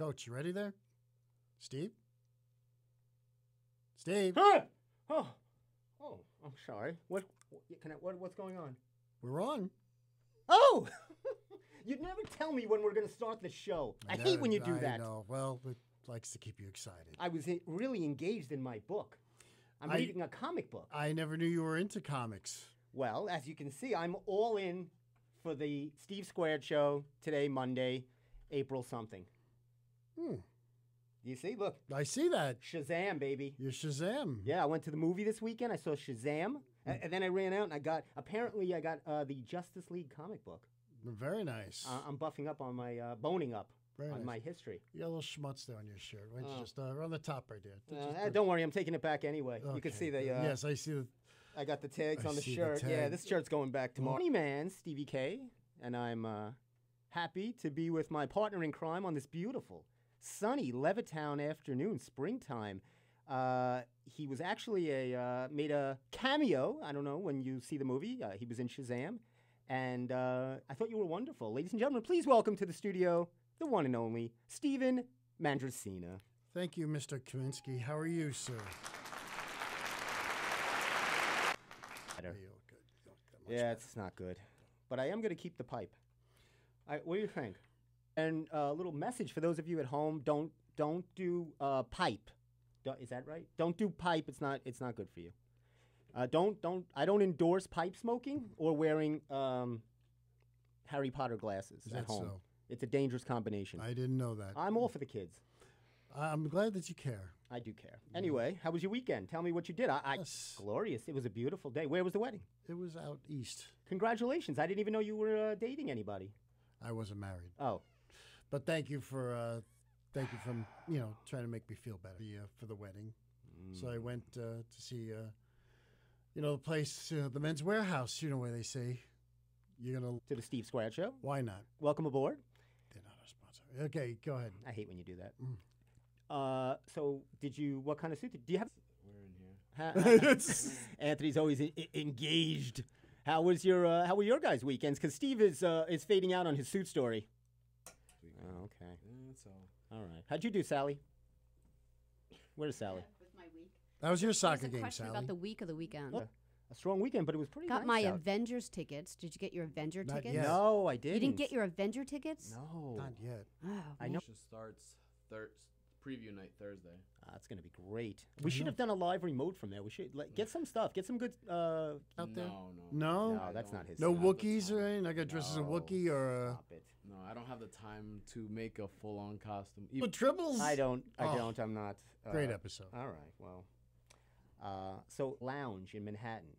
Coach, you ready there? Steve? Steve? Huh? Oh, I'm sorry. What's going on? We're on. Oh! You'd never tell me when we're going to start the show. I hate when you do that. I know. Well, it likes to keep you excited. I was really engaged in my book. I'm reading a comic book. I never knew you were into comics. Well, as you can see, I'm all in for the Steve Squared show today, Monday, April something. You see? Look. I see that. Shazam, baby. You're Shazam. Yeah, I went to the movie this weekend. I saw Shazam. And then I ran out and I got the Justice League comic book. Very nice. I'm buffing up on my, boning up Very on nice. my history. You got a little schmutz there on your shirt. Why don't you just on the top right there? Don't worry, I'm taking it back anyway. Okay. You can see the... yes, I see the... I got the tags I on the see the shirt. tag. Yeah, this shirt's going back tomorrow. Funny man, Stevie K, and I'm happy to be with my partner in crime on this beautiful, sunny Levittown afternoon, springtime. He was actually made a cameo. I don't know when you see the movie. He was in Shazam, and I thought you were wonderful, ladies and gentlemen. Please welcome to the studio the one and only Steven Mandracina. Thank you, Mr. Kaminsky. How are you, sir? You look good. You look that much Yeah, better. it's not good. But I am going to keep the pipe. What do you think? And a little message for those of you at home: don't do pipe. Is that right? Don't do pipe. It's not good for you. I don't endorse pipe smoking or wearing Harry Potter glasses Is at that home. so? It's a dangerous combination. I didn't know that. I'm all for the kids. I'm glad that you care. I do care. Anyway, how was your weekend? Tell me what you did. Yes. Glorious. It was a beautiful day. Where was the wedding? It was out east. Congratulations. I didn't even know you were dating anybody. I wasn't married. Oh. But thank you for trying to make me feel better for the wedding. So I went to see the place, the Men's Warehouse. You know where they say you're gonna To the Steve Squared Show. Why not? Welcome aboard. They're not our sponsor. Okay, go ahead. I hate when you do that. So what kind of suit do you have? We're in here. Anthony's always engaged. How were your guys' weekends? Because Steve is fading out on his suit story. Oh, okay. That's all. All right. How'd you do, Sally? Where's Sally? With my week. That was your soccer There's a game, question Sally. about the week or the weekend. A strong weekend, but it was pretty Got nice my out. Avengers tickets. Did you get your Avenger Not tickets? yet. No, I didn't. You didn't get your Avenger tickets? No. Not yet. Oh, I know. Show starts preview night Thursday. It's going to be great. We should have done a live remote from there. We should get some stuff. Get some good out there. No? No, that's not his. No have the Wookiees or time. anything? I got dressed as a No. Wookiee or a... Stop it. No, I don't have the time to make a full-on costume. Oh, Tribbles? I don't. Oh. I'm not. Great episode. All right. Well. So lounge in Manhattan.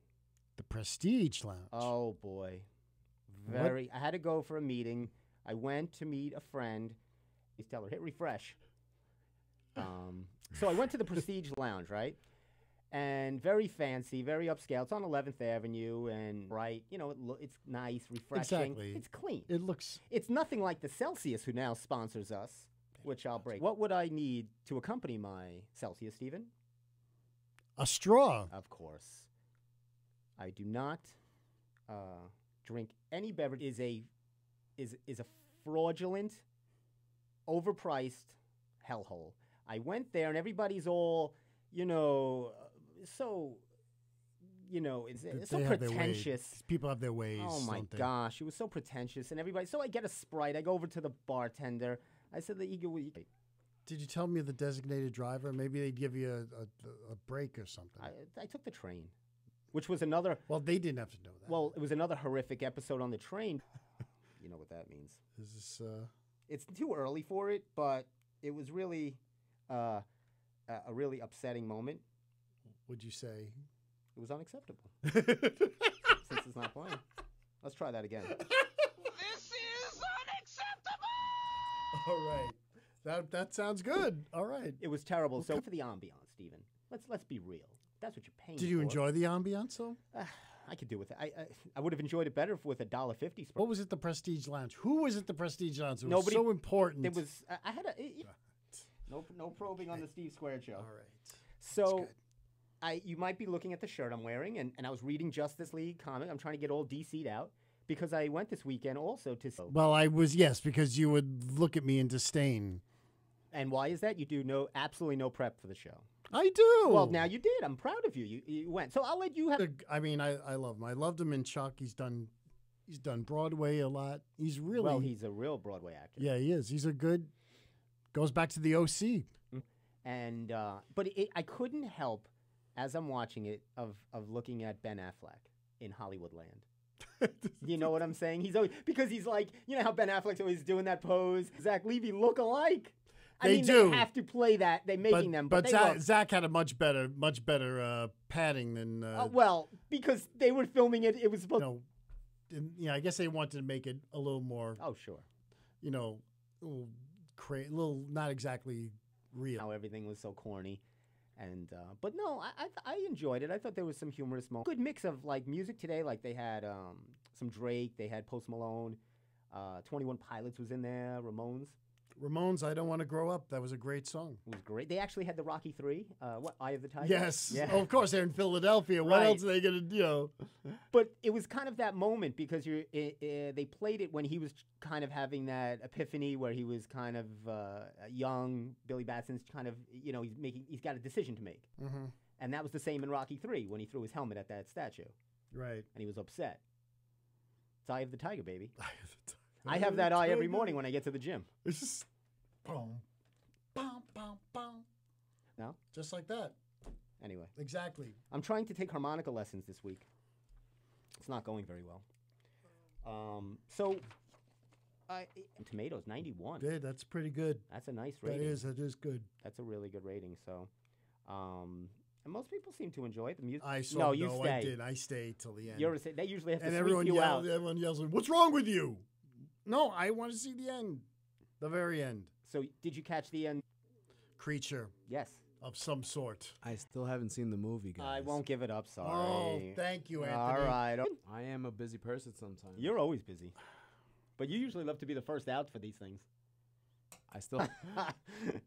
The Prestige Lounge. Oh boy. What? I had to go for a meeting. I went to meet a friend. Please tell her hit refresh. So I went to the Prestige Lounge, right? And very fancy, very upscale. It's on 11th Avenue and bright. You know, it's nice, refreshing. Exactly. It's clean. It looks... It's nothing like the Celsius, who now sponsors us, which I'll break. What would I need to accompany my Celsius, Stephen? A straw. Of course. I do not drink any beverage. Is a fraudulent, overpriced hellhole. I went there and everybody's all, it's so They have their ways. pretentious. People have their ways. Oh my don't they? gosh, it was so pretentious, and everybody. So I get a Sprite. I go over to the bartender. I said, Did you tell me the designated driver? Maybe they'd give you a break or something. I took the train, which was another. Well, they didn't have to know that. Well, it was another horrific episode on the train. You know what that means. Is this... It's too early for it, but it was really a really upsetting moment. Would you say? It was unacceptable. Since it's not playing. Let's try that again. This is unacceptable! All right. That sounds good. All right. It was terrible. So for the ambiance, Stephen, let's be real. That's what you're paying for. Did you enjoy the ambiance, though? I could do with it. I would have enjoyed it better with $1.50 Sprite. What was it, the Prestige Lounge? Who was at the Prestige Lounge? It was Nobody- so important. There was. I had no probing on the Steve Squared Show. All right. So, you might be looking at the shirt I'm wearing, and I was reading Justice League comic. I'm trying to get all DC'd out because I went this weekend also to. Well, I was, yes, because you would look at me in disdain. And why is that? You do absolutely no prep for the show. I do. Well, now you did. I'm proud of you. You went. So I'll let you have. I mean, I love him. I loved him in Chuck. He's done Broadway a lot. He's really Well, he's a real Broadway actor. yeah, he is. He's a good. Goes back to the OC. And but I couldn't help as I'm watching it of looking at Ben Affleck in Hollywoodland. You know what I'm saying? He's always because he's like, you know how Ben Affleck's always doing that pose. Zach Levy look alike. They do. They have to play that. They're making them, but Zach had a much better padding than. Well, because they were filming it, it was supposed. I guess they wanted to make it a little more. Oh, sure. A little not exactly real. How everything was so corny, and but no, I enjoyed it. I thought there was some humorous moments. Good mix of like music today. Like they had some Drake, they had Post Malone, 21 Pilots was in there, Ramones, I Don't Want to Grow Up. That was a great song. It was great. They actually had the Rocky III. What, Eye of the Tiger? Yes. Yeah. Oh, of course, they're in Philadelphia. What Right. else are they going to, But it was kind of that moment because they played it when he was kind of having that epiphany where he was kind of young. Billy Batson's kind of, he's got a decision to make. Mm-hmm. And that was the same in Rocky III when he threw his helmet at that statue. Right. And he was upset. It's Eye of the Tiger, baby. I have that eye every morning when I get to the gym. It's just boom, boom, boom, boom. No? Just like that. Anyway. Exactly. I'm trying to take harmonica lessons this week. It's not going very well. Tomatoes, 91. Yeah, that's pretty good. That's a nice rating. That is good. That's a really good rating. So, and most people seem to enjoy it. The music. I saw. No, you stay. I did. I stayed till the end. They usually have to and sweep everyone you yells. out. Everyone yells, "What's wrong with you?" No, I want to see the end, the very end. So, did you catch the end? Creature. Yes. Of some sort. I still haven't seen the movie, guys. I won't give it up. Sorry. Oh, thank you, Anthony. All right. I am a busy person sometimes. You're always busy, but you usually love to be the first out for these things. I still.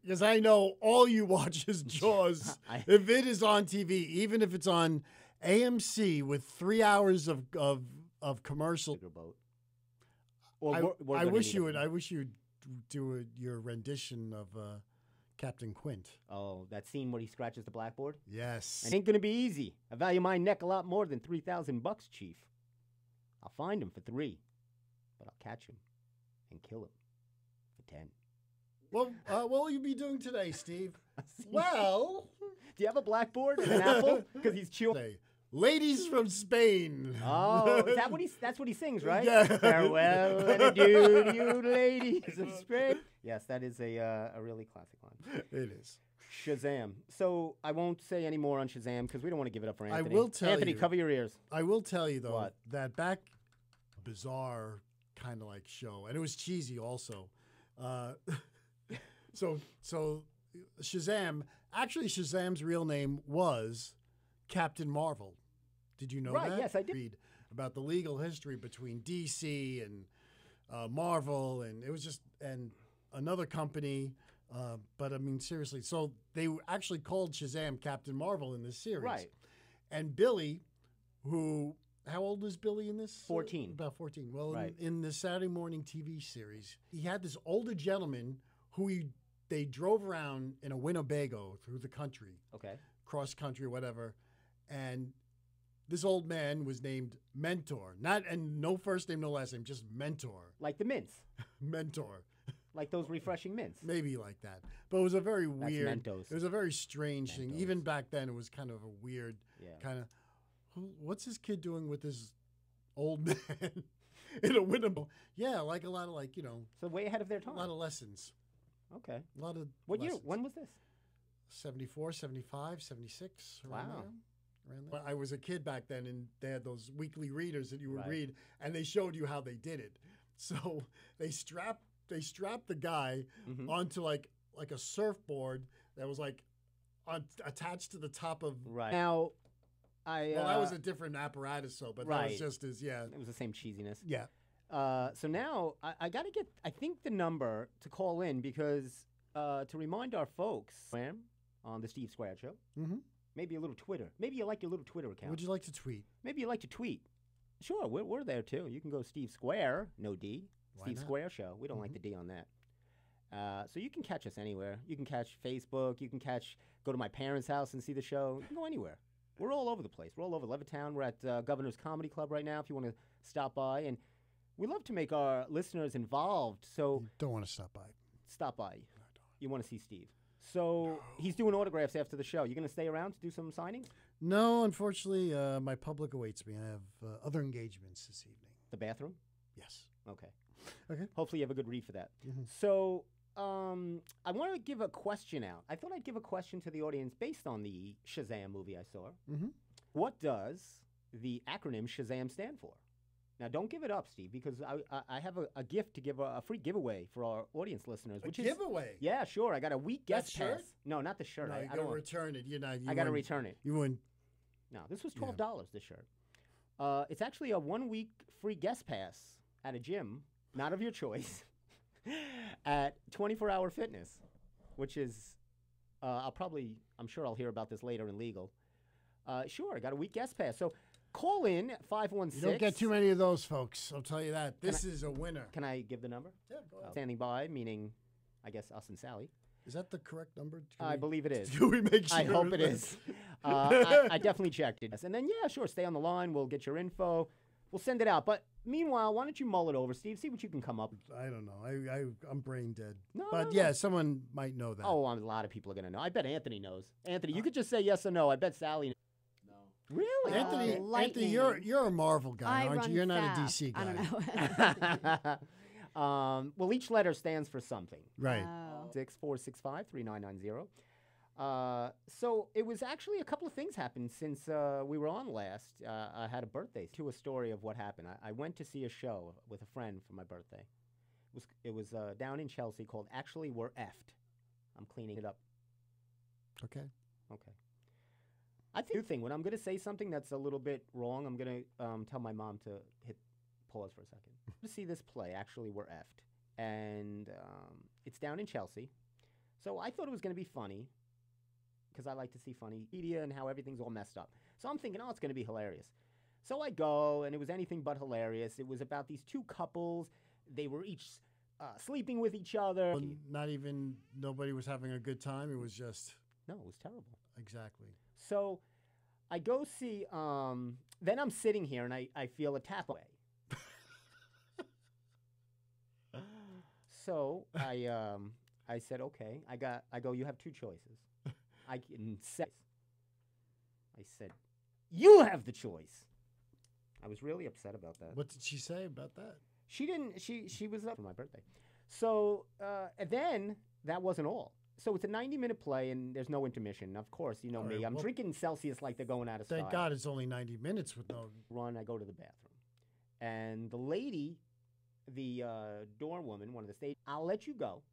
Because I know all you watch is Jaws. If it is on TV, even if it's on AMC with 3 hours of commercial. I wish you would. I wish you'd do your rendition of Captain Quint. Oh, that scene where he scratches the blackboard? Yes. It ain't gonna be easy. I value my neck a lot more than $3,000, Chief. I'll find him for 3, but I'll catch him and kill him for 10. Well, what will you be doing today, Steve? Well, do you have a blackboard and an apple? Because he's chewing. Ladies from Spain. Oh, is that what that's what he sings, right? Yeah. Farewell and adieu to you, ladies of Spain. Yes, that is a really classic line. It is. Shazam. So I won't say any more on Shazam because we don't want to give it up for Anthony. I will tell Anthony, you. cover your ears. I will tell you, though, What? that bizarre kind of like show, and it was cheesy also. So Shazam, actually Shazam's real name was Captain Marvel. Did you know that? Right, yes, I did. Read about the legal history between DC and Marvel, and it was just and another company. But I mean, seriously, so they actually called Shazam Captain Marvel in this series. Right. And Billy, how old was Billy in this? 14. About 14. Well, Right. in the Saturday morning TV series, he had this older gentleman who they drove around in a Winnebago through the country. Okay. Cross country, whatever. And this old man was named Mentor. No first name, no last name, just Mentor. Like the mints. Mentor. Like those refreshing mints. Maybe like that. But it was a very weird. Mentos. It was a very strange thing. Mentos. Even back then, it was kind of a weird kind of. What's this kid doing with this old man in a Winnebago? Yeah, like a lot of So way ahead of their time. a lot of lessons. Okay. A lot of What year? lessons. When was this? 74, 75, 76. Around Wow. there. Around there. I was a kid back then, and they had those weekly readers that you would Right. read, and they showed you how they did it. So they strapped the guy Mhm. onto like a surfboard that was attached to the top of. Right. Now, That was a different apparatus, but that was just as It was the same cheesiness. yeah. So now I got to get, I think, the number to call in because to remind our folks on the Steve Square Show, Mm-hmm. maybe a little Twitter. Maybe you like your little Twitter account. Would you like to tweet? Maybe you like to tweet. Sure, we're there too. You can go Steve Square, no D. Why Steve not? Square Show. We don't like the D on that. So you can catch us anywhere. You can catch Facebook. You can go to my parents' house and see the show. You can go anywhere. We're all over the place. We're all over Levittown. We're at Governor's Comedy Club right now if you want to stop by. And we love to make our listeners involved. So You don't want to stop by. stop by. You want to see Steve. So he's doing autographs after the show. You going to stay around to do some signings? No, unfortunately, my public awaits me. I have other engagements this evening. The bathroom? Yes. Okay. Okay. Hopefully you have a good read for that. Mhm. So I want to give a question out. I thought I'd give a question to the audience based on the Shazam movie I saw. Mhm. What does the acronym Shazam stand for? Now, don't give it up, Steve, because I have a gift to give, a free giveaway for our audience listeners. A Which giveaway? Is, yeah, sure. I got a week That guest shirt? pass. No, not the shirt. No, I you don't gotta want- return it. You're not. You I got to wouldn't- return it. You wouldn't. No, this was $12, this shirt. It's actually a 1-week free guest pass at a gym, not of your choice, at 24 Hour Fitness, which is, I'm sure I'll hear about this later in legal. Sure, I got a week guest pass. So call in at 516. You don't get too many of those, folks. I'll tell you that. This is a winner. Can I give the number? Yeah, go ahead. Standing by, meaning, I guess, us and Sally. Is that the correct number? I believe it is. Can we make sure? I hope it that- is. I definitely checked it. And then, yeah, sure, stay on the line. We'll get your info. We'll send it out. But meanwhile, why don't you mull it over, Steve? See what you can come up with. I don't know. I'm brain dead. No, But no, yeah, no. someone might know that. Oh, a lot of people are going to know. I bet Anthony knows. Anthony, you could just say yes or no. I bet Sally knows. No. Really? Anthony, Anthony, lightning. you're a Marvel guy, I aren't run you? You're not a fast. DC guy. I don't know. Well, each letter stands for something. Right. Oh. 6465-3990. So it was actually a couple of things happened since we were on last. I had a birthday. To a story of what happened. I went to see a show with a friend for my birthday. It was down in Chelsea called Actually We're Effed. I'm cleaning it up. Okay. Okay. I think the thing when I'm going to say something that's a little bit wrong, I'm going to tell my mom to hit pause for a second. To see this play, Actually We're Effed, and it's down in Chelsea. So I thought it was going to be funny because I like to see funny media and how everything's all messed up. So I'm thinking, oh, it's going to be hilarious. So I go, and it was anything but hilarious. It was about these two couples. They were each sleeping with each other. Well, not even nobody was having a good time. It was just No, it was terrible. exactly. So I go see, then I'm sitting here and I feel a tap away. So I said, okay, I go, you have two choices. I said, you have the choice. I was really upset about that. What did she say about that? She didn't, she was up for my birthday. So and then that wasn't all. So it's a 90-minute play, and there's no intermission. Of course, you know All me. right, I'm well, drinking Celsius like they're going out of style. Thank God it's only 90 minutes with no. Run, I go to the bathroom. And the lady, the door woman, one of the stage, I'll let you go.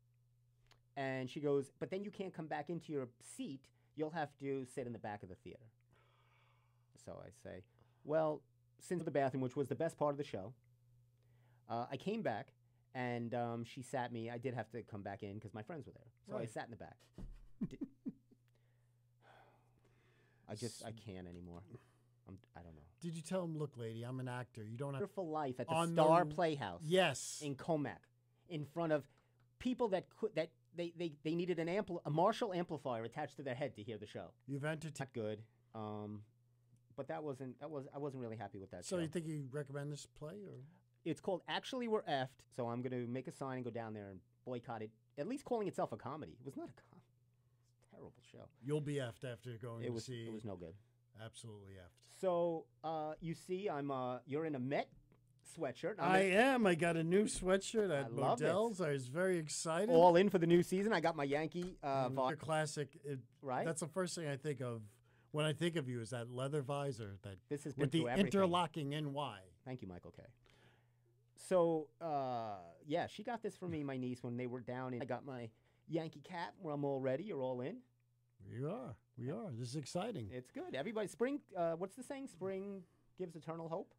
And she goes, but then you can't come back into your seat. You'll have to sit in the back of the theater. So I say, well, since the bathroom, which was the best part of the show, I came back. And she sat me. I did have to come back in because my friends were there. So I Right. sat in the back. I can't anymore. I don't know. Did you tell him, look, lady, I'm an actor. You don't have. Wonderful Life at the On Star the- Playhouse Yes. in Comac, in front of people that they needed a Marshall amplifier attached to their head to hear the show. You've entertained. Not good. But I wasn't really happy with that So show. you think you recommend this play, or? It's called Actually We're Effed, so I'm going to make a sign and go down there and boycott it, at least calling itself a comedy. It was not a comedy. Terrible show. You'll be effed after going It was to see. it was no good. Absolutely effed. So, you see, you're in a Met sweatshirt. I am. I got a new sweatshirt I at love it. Modell's. I was very excited. all in for the new season. I got my Yankee Your classic. right? That's the first thing I think of when I think of you is that leather visor that This has been with the through everything. interlocking NY. Thank you, Michael K. So, yeah, she got this for me, my niece, when they were down. I got my Yankee cap where I'm all ready. You're all in. We are. We are. This is exciting. It's good. Everybody, spring, what's the saying? Spring gives eternal hope?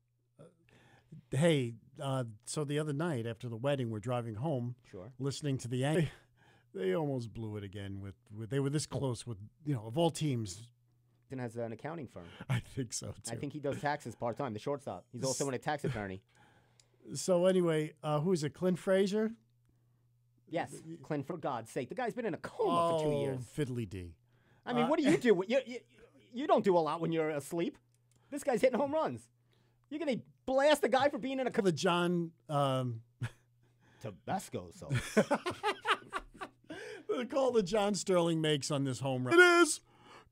Hey, so the other night after the wedding, we're driving home, Sure. listening to the Yankees. They almost blew it again. With they were this close with of all teams. And has an accounting firm. I think so too. I think he does taxes part-time, the shortstop. He's also a tax attorney. So anyway, who is it? Clint Frazier. Yes, Clint, for God's sake. The guy's been in a coma for 2 years. Fiddly D. I mean, what do you do? You don't do a lot when you're asleep. This guy's hitting home runs. You're going to blast a guy for being in a coma. The John... Tabasco sauce. The call that John Sterling makes on this home run. It is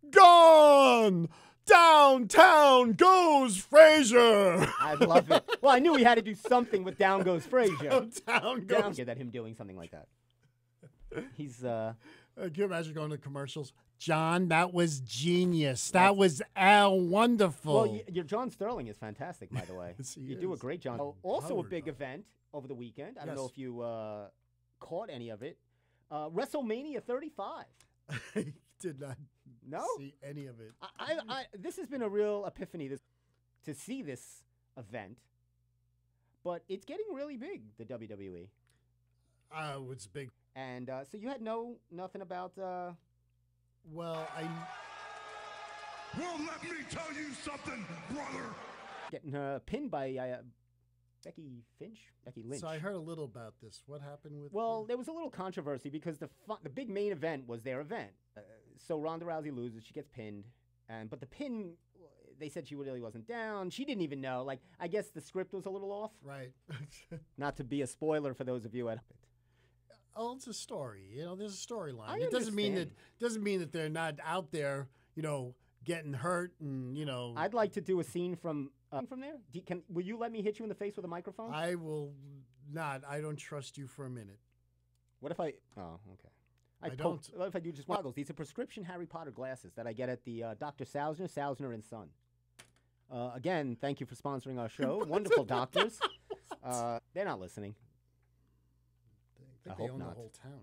gone! Downtown goes Frazier! I love it. Well, I knew he had to do something with Down Goes Frazier. Downtown goes... That him doing something like that. He's, Can you imagine going to commercials? John, that was genius. That was wonderful. Well, your John Sterling is fantastic, by the way. Yes, he you do a is. great John. Also a big Howard, event over the weekend. I don't Yes. know if you caught any of it. WrestleMania 35. I did not No? see any of it. This has been a real epiphany to see this event, but it's getting really big, the WWE. It's big. And so you had nothing about... Well, Well, let me tell you something, brother. getting pinned by Becky Lynch. So I heard a little about this. What happened with... Well, there was a little controversy because the big main event was their event. So Ronda Rousey loses, she gets pinned, but the pin, they said she really wasn't down. She didn't even know. Like, I guess the script was a little off. Right. Not to be a spoiler for those of you at home. Oh, it's a story. You know, there's a storyline. I It doesn't mean understand. that they're not out there, getting hurt and, I'd like to do a scene from there. Will you let me hit you in the face with a microphone? I will not. I don't trust you for a minute. What if I? Oh, okay. I don't. What if I do just goggles? These are prescription Harry Potter glasses that I get at the Dr. Sausner and Son. Again, thank you for sponsoring our show. Wonderful doctors. They're not listening. I I think they hope own not. the whole town.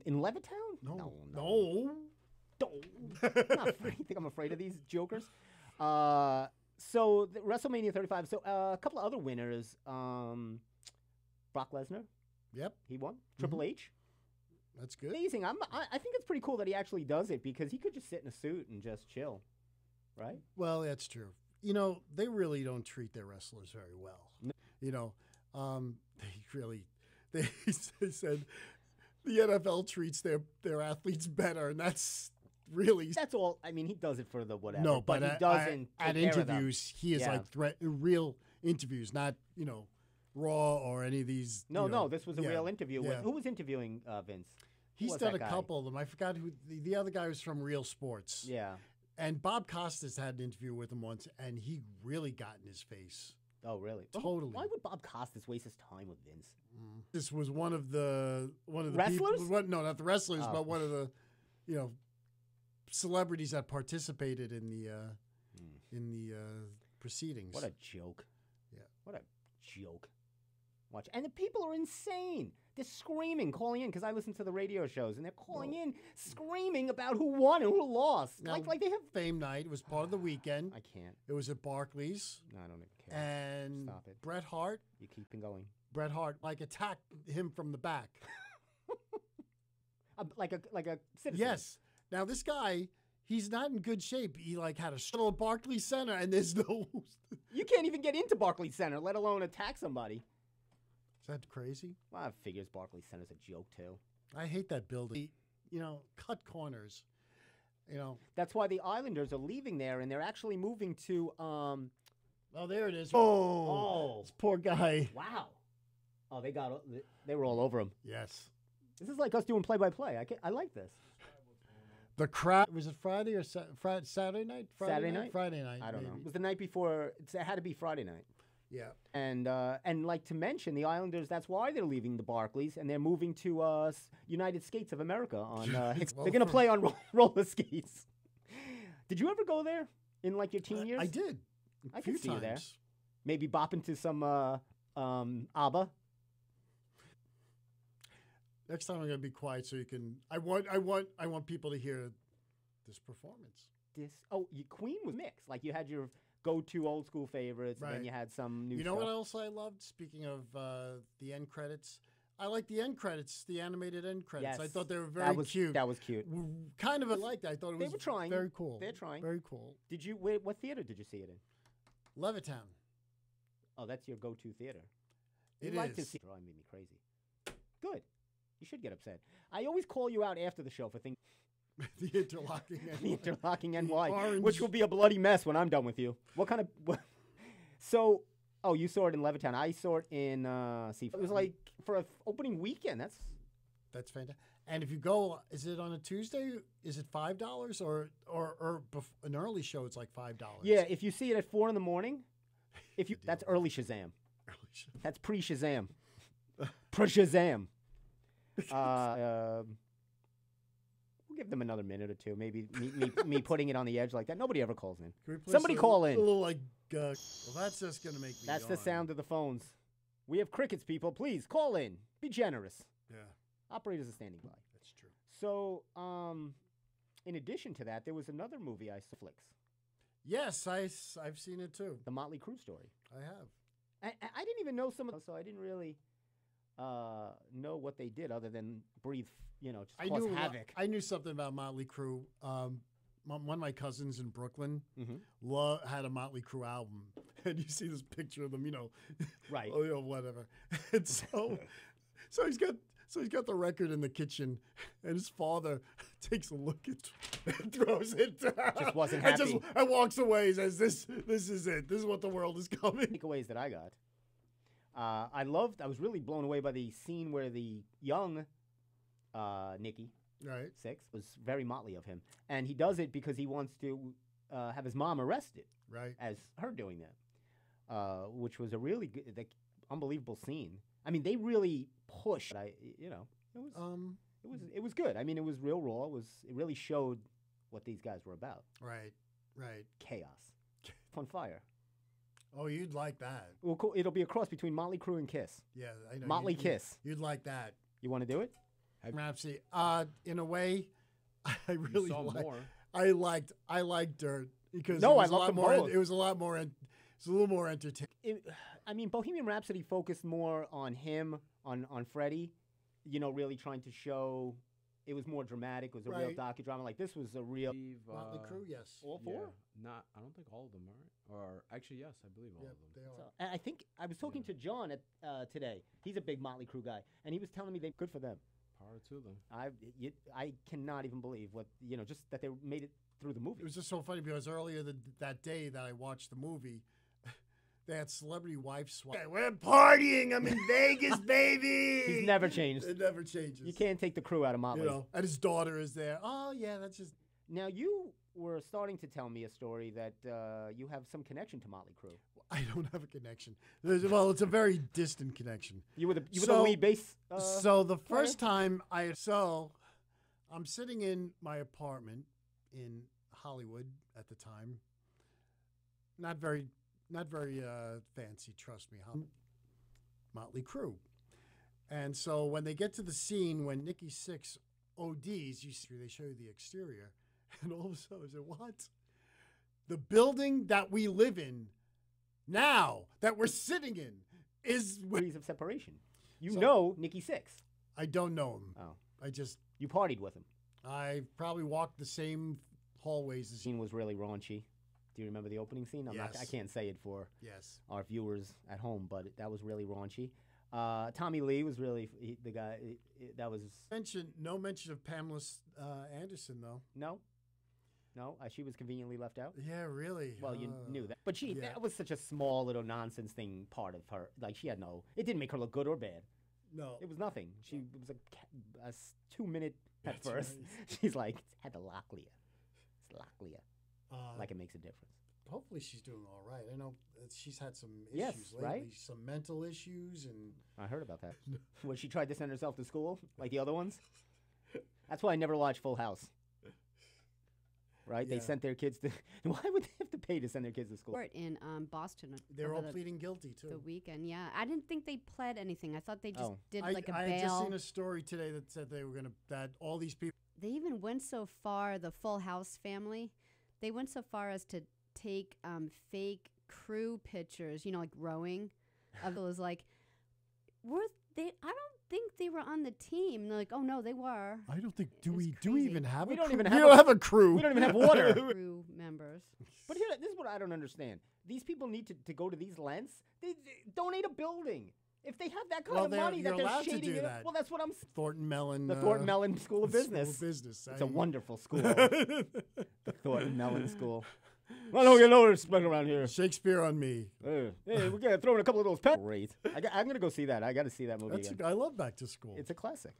In Levittown? No. I'm not afraid. You think I'm afraid of these jokers? So WrestleMania 35. So a couple of other winners. Brock Lesnar. Yep. He won. Triple H. That's good. Amazing. I think it's pretty cool that he actually does it because he could just sit in a suit and just chill, right? Well, that's true. They really don't treat their wrestlers very well. No. They said the NFL treats their athletes better, and that's really... That's all. I mean, he does it for the whatever. No, but he doesn't at take care of them. interviews, he is Yeah. like real interviews, not, Raw or any of these... No, this was a yeah, real interview. yeah. Who was interviewing Vince? Who He's was done that a guy? couple of them. I forgot who... The other guy was from Real Sports. Yeah. And Bob Costas had an interview with him once, and he really got in his face. Oh, really? Totally. Why would Bob Costas waste his time with Vince? This was one of the Wrestlers? People, no, not the wrestlers, Oh. but one of the, celebrities that participated in the proceedings. What a joke. Yeah. What a joke. Watch. And the people are insane. They're screaming, calling in, because I listen to the radio shows, and they're calling in, screaming about who won and who lost. Now, Like they have... Fame Night. It was part of the weekend. I can't. It was at Barclays, No, I don't even care. and Stop it. Bret Hart You keep on going. attacked him from the back. Like a citizen. Yes. Now this guy, he's not in good shape. He had a struggle at Barclays Center, and there's no. You can't even get into Barclays Center, let alone attack somebody. Is that crazy? Well, I figures Barclays Center's a joke, too. I hate that building. Cut corners. That's why the Islanders are leaving there, and they're actually moving to, Oh, there it is. Oh. This poor guy. Wow. Oh, they were all over him. Yes. This is like us doing play-by-play. I like this. The crowd, was it Friday or Saturday night? Saturday night? Friday night. I don't know. maybe. It was the night before. It had to be Friday night. Yeah. And like to mention, the Islanders, that's why they're leaving the Barclays, and they're moving to United States of America. On Well, they're going to play on roller skates. Did you ever go there in your teen years? I did. I A can few see times. you there. Maybe bop into some ABBA. Next time I'm going to be quiet so you can. I want people to hear this performance. Queen was mixed. Like you had your go-to old school favorites, and then Right. you had some new You know stuff. what else I loved? Speaking of the end credits, I like the end credits, the animated end credits. I Yes. thought they were very cute. That was cute. Kind of liked it. I thought it They was were trying. very cool. They're trying. Very cool. Did you? What theater did you see it in? Levittown. Oh, that's your go-to theater. It You like to is. see. Drawing made me crazy. Good. You should get upset. I always call you out after the show for things. The interlocking The interlocking NY, orange- which will be a bloody mess when I'm done with you. What kind of? So, oh, you saw it in Levittown. I saw it in. See, it was like for an opening weekend. That's fantastic. And if you go, is it on a Tuesday? Is it $5 or an early show? It's like $5. Yeah, if you see it at 4 in the that's early Shazam. That's pre-Shazam. Pre-Shazam. We'll give them another minute or two. Maybe me putting it on the edge like that. Nobody ever calls in. Can we play Somebody call in. A little like, well, that's just gonna make me. That's the yawn. sound of the phones. We have crickets, people. Please call in. Be generous. Yeah, Operators are standing by. that's true. So, in addition to that, there was another movie I saw, Flicks, Yes, I've seen it too. the Motley Crue story. I have. I didn't even know some of so I didn't really know what they did other than breathe, just cause havoc. I knew something about Motley Crue. One of my cousins in Brooklyn Mm-hmm. had a Motley Crue album, and you see this picture of them, Right. oh, whatever. And so he's got the record in the kitchen, and his father takes a look and throws it down. Just wasn't And happy. and walks away. He says, "This is it. This is what the world is coming." Takeaways that I got. I was really blown away by the scene where the young Nicky Right. Six was very Motley of him, and he does it because he wants to have his mom arrested Right. as her doing that, which was a really good, unbelievable scene. I mean, they really pushed. It was good. I mean, it was real raw. It really showed what these guys were about. Right. Chaos, on fire. Oh, you'd like that. Well, cool. It'll be a cross between Motley Crue and Kiss. Yeah, I know. Motley Kiss. You'd like that. You want to do it? Rhapsody. In a way, I You really saw like. more. I liked Dirt because No, it I was a loved lot them more. both. It was a lot more. It's a little more entertaining. I mean, Bohemian Rhapsody focused more on him, on Freddie, really trying to show it was more dramatic. It was a real Right. docudrama. Like, this was a real... Motley Crue, yes. All four? I don't think all of them are. Or actually, yes, I believe all Yep, of them. they are. So, and I think I was talking to John today. He's a big Motley Crue guy, and he was telling me they're good for them. Power to them. I cannot even believe what, just that they made it through the movie. It was just so funny because earlier that day that I watched the movie, they had celebrity wife swap. We're partying. I'm in Vegas, baby. He's never changed. It never changes. You can't take the Crew out of Motley. And his daughter is there. Oh yeah, that's just. Now, you were starting to tell me a story that you have some connection to Motley Crue. I don't have a connection. Well, it's a very distant connection. You were the lead bass. So the first time I'm sitting in my apartment in Hollywood at the time. Not very fancy, trust me. Motley Crue. And so when they get to the scene when Nikki Sixx ODs, they show you the exterior, and all of a sudden I said, "What? The building that we live in now, that we're sitting in, is." Degrees of separation. You know Nikki Sixx. I don't know him. Oh, I just. you partied with him. I probably walked the same hallways as The scene was really raunchy. Do you remember the opening scene? Yes. I can't say it for Yes. our viewers at home, but that was really raunchy. Tommy Lee was really the guy. That was No mention of Pamela Anderson, though. no. She was conveniently left out. Yeah, really. Well, you knew that, but yeah. that was such a small little nonsense thing. Part of her, like she had no. It didn't make her look good or bad. No. It was nothing. It was a 2-minute at That's first. right. She's like had the Locklear. It's Locklear. Like it makes a difference. Hopefully she's doing all right. I know she's had some issues Yes, lately, right? some mental issues, and I heard about that. When she tried to send herself to school, like the other ones. That's why I never watched Full House. Right? They Yeah. sent their kids to. Why would they have to pay to send their kids to school? Court in Boston. they're over all the- pleading guilty too. The weekend, yeah. I didn't think they pled anything. I thought they just Oh. did I like a had just bail. seen a story today that said they were that all these people. They even went so far, the Full House family, they went so far as to take fake crew pictures, like rowing. Of it was like, I don't think they were on the team. And they're like, oh no, they were. I don't think It's we crazy. even have We a don't crew? even We have don't a- have a crew. We don't even have water. Crew members. But here, this is what I don't understand. These people need to go to these lengths. They donate a building. If they have that kind Well, of money that you're they're allowed to shading do it, that. well, that's what I'm. Thornton Mellon. The Thornton Mellon School of Business. School of Business. It's a wonderful school. The Thornton Mellon School. I don't get no respect around here. Shakespeare on me. Hey, we gotta throw in a couple of those pets. Great. I'm gonna go see that. I got to see that movie again. I love Back to School. It's a classic.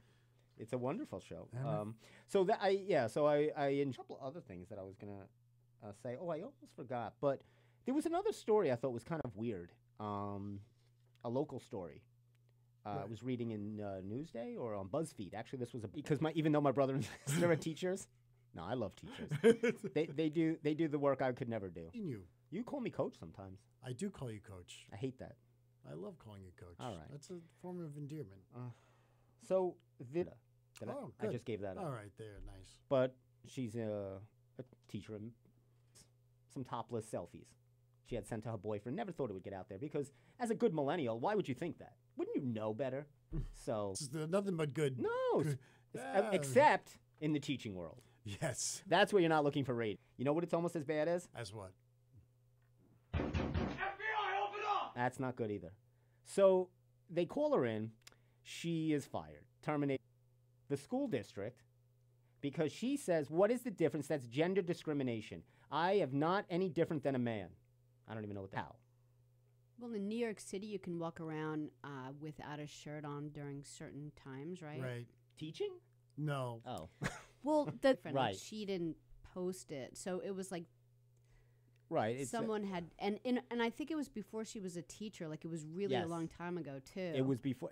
It's a wonderful show. Hammer. So I in a couple other things that I was gonna say. Oh, I almost forgot. But there was another story I thought was kind of weird. A local story. I was reading in Newsday or on BuzzFeed. Actually, this was because even though my brother and sister are teachers. No, I love teachers. they do the work I could never do. You call me coach sometimes. I do call you coach. I hate that. I love calling you coach. All right. That's a form of endearment. So I good. just gave that up. All right, there, nice. But she's a teacher of some topless selfies. She had sent to her boyfriend. Never thought it would get out there because as a good millennial, why would you think that? Wouldn't you know better? So This is nothing but good. no, Good. except in the teaching world. Yes. That's where you're not looking for rating. You know what it's almost as bad as? As what? FBI, open up! That's not good either. So they call her in. She is fired, terminated the school district because she says, what is the difference? That's gender discrimination. I am not any different than a man. I don't even know what the how. Well, in New York City, you can walk around without a shirt on during certain times, right? Right. Teaching? No. Oh. Well, Right. like, she didn't post it, so it was like Right. It's someone had, and I think it was before she was a teacher. Like it was really Yes. a long time ago too. it was before.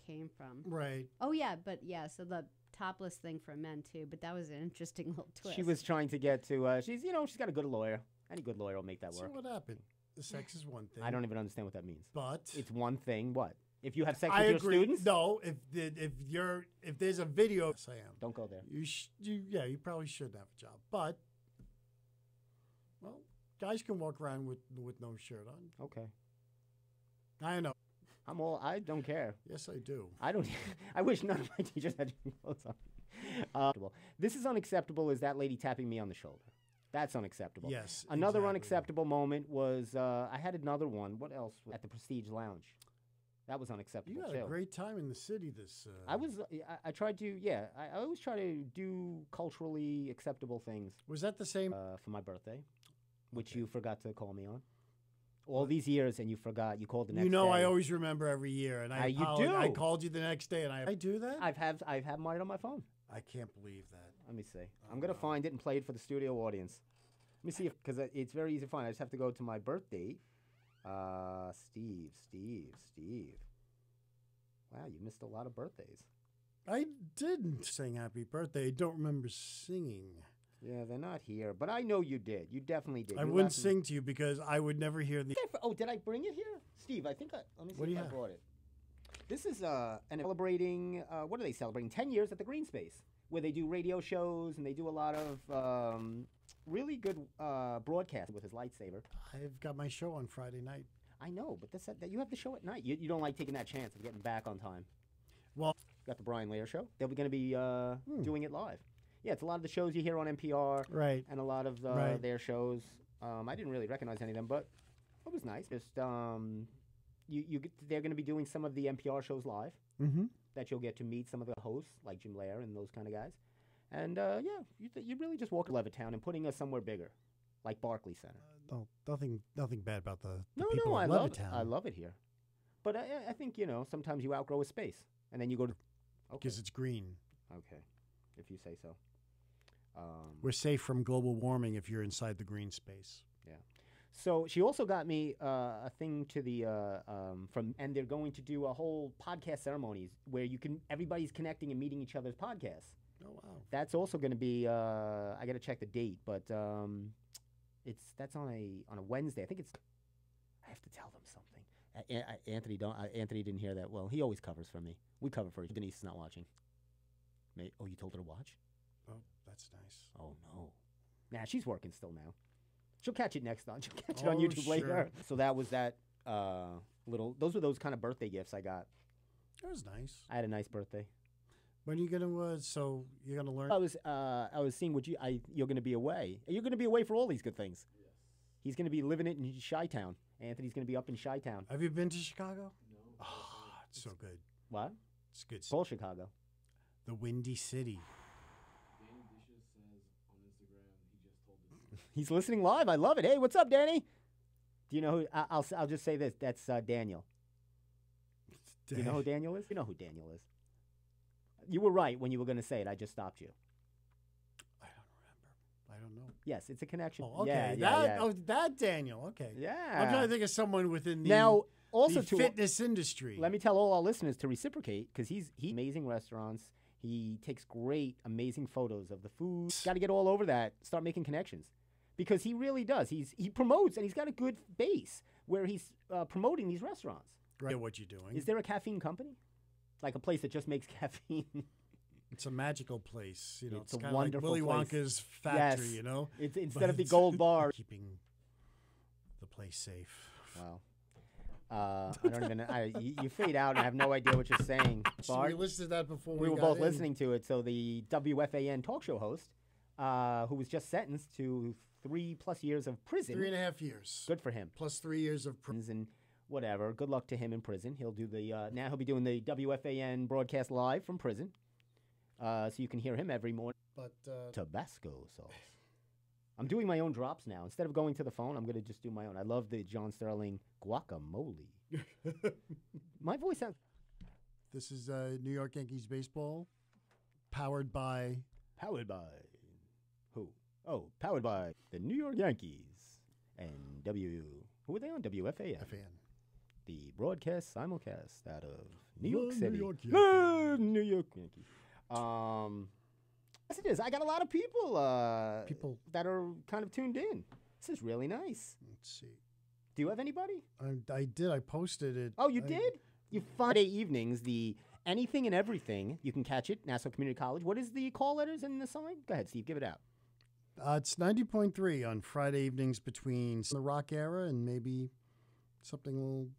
came from. Right. Oh yeah, but yeah, so the topless thing for men too. But that was an interesting little twist. She was trying to get to. She's got a good lawyer. Any good lawyer will make that So work. what happened? The sex is one thing. I don't even understand what that means. But It's one thing. What? If you have sex I with your agree. students? No, if there's a video, yes, I am. Don't go there. You probably should have a job. But well, guys can walk around with no shirt on. Okay. I know. I don't care. Yes, I do. I don't. I wish none of my teachers had clothes on. This is unacceptable. Is that lady tapping me on the shoulder? That's unacceptable. Yes. Another exactly. unacceptable moment was I had another one. What else? At the Prestige Lounge. That was unacceptable You had too. a great time in the city. This. I tried to. Yeah. I always try to do culturally acceptable things. Was that the same? For my birthday, which Okay. you forgot to call me on. All these years, and you forgot. You called the next You know, day. I always remember every year, and I You apologize. do. I called you the next day, and I do that. I've had mine on my phone. I can't believe that. Let me see. I'm gonna find it and play it for the studio audience. Let me see if because it's very easy to find. I just have to go to my birth date. Steve. Wow, you missed a lot of birthdays. I didn't sing happy birthday. I don't remember singing. Yeah, they're not here, but I know you did. You definitely did. I You wouldn't left me- sing to you because I would never hear the. Oh, did I bring it here, Steve? I think let me see What do if you I have? brought it. This is celebrating. What are they celebrating? 10 years at the Green Space, where they do radio shows and they do a lot of really good broadcasting with his lightsaber. I've got my show on Friday night. I know, but that you have the show at night. You don't like taking that chance of getting back on time. Well, Got the Brian Lair show. They're going to be doing it live. Yeah, it's a lot of the shows you hear on NPR right. and a lot of Right. their shows. I didn't really recognize any of them, but it was nice. Just they're going to be doing some of the NPR shows live. Mm-hmm. That you'll get to meet some of the hosts like Jim Lair and those kind of guys. And you really just walk to Levittown and putting us somewhere bigger, like Barclays Center. No, nothing bad about the No, people I of love it. Levittown. I love it here. But I think sometimes you outgrow a space, and then you go to. Okay. because it's green. Okay, if you say so. We're safe from global warming if you're inside the green space. So she also got me a thing to the and they're going to do a whole podcast ceremonies where everybody's connecting and meeting each other's podcasts. Oh wow! That's also going to be I got to check the date, but that's on a Wednesday. I think it's. I have to tell them something. Anthony didn't hear that. Well, he always covers for me. We cover for each. Denise is not watching. Oh, you told her to watch? Oh, that's nice. Oh no. Nah, she's working still now. She'll catch it next on. She'll catch it on Oh, YouTube sure. later. So that was that little. Those were those kind of birthday gifts I got. That was nice. I had a nice birthday. When are you gonna? So you're gonna learn? I was seeing you're going to be away. You're going to be away for all these good things. Yes. He's going to be living it in Chi-Town. Anthony's going to be up in Chi-Town. Have you been to Chicago? No. Oh, So good. What? It's good. Full Chicago. The Windy City. Danny Dishes says on Instagram he just told us. He's listening live. I love it. Hey, what's up, Danny? Do you know who? I'll just say this. That's Daniel. Do you know who Daniel is? You know who Daniel is. You were right when you were going to say it. I just stopped you. I don't remember. I don't know. Yes, it's a connection. Oh, okay. Yeah. Oh, that Daniel. Okay. Yeah. I'm trying to think of someone within the, now, also the to fitness industry. Let me tell all our listeners to reciprocate because he amazing restaurants. He takes great, amazing photos of the food. Got to get all over that. Start making connections because he really does. He promotes and he's got a good base where he's promoting these restaurants. Right. What you're doing. Is there a caffeine company? Like a place that just makes caffeine? It's a magical place. You know, It's a kind of like wonderful Willy place. Wonka's factory, Yes. you know? It's instead But of the it's gold bar. Keeping the place safe. Wow. I don't even. You fade out and I have no idea what you're saying. So Bart. we listed that before We were got both in. listening to it. So the WFAN talk show host, who was just sentenced to 3+ years of prison. 3.5 years. Good for him. Plus 3 years of prison. And whatever. Good luck to him in prison. He'll do the now he'll be doing the WFAN broadcast live from prison. So you can hear him every morning. But Tabasco sauce. I'm doing my own drops now. Instead of going to the phone, I'm going to just do my own. I love the John Sterling guacamole. My voice sounds... this is New York Yankees baseball, powered by Powered by... Who? Oh, powered by the New York Yankees. And Who are they on? WFAN. FAN. The broadcast simulcast out of New York City. New York The New York Yankees. Yes, it is. I got a lot of people that are kind of tuned in. This is really nice. Let's see. Do you have anybody? I did. I posted it. Oh, you did? You Friday evenings, the Anything and Everything. You can catch it, Nassau Community College. What is the call letters and the sign? Go ahead, Steve. Give it out. It's 90.3 on Friday evenings between the rock era and maybe something a little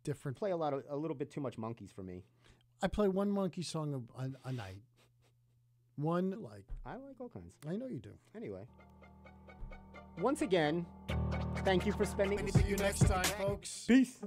different. Play a little bit too much Monkeys for me. I play one monkey song a night. One, I like all kinds. I know you do. Anyway. Once again, thank you for spending... See you next time, folks. Peace.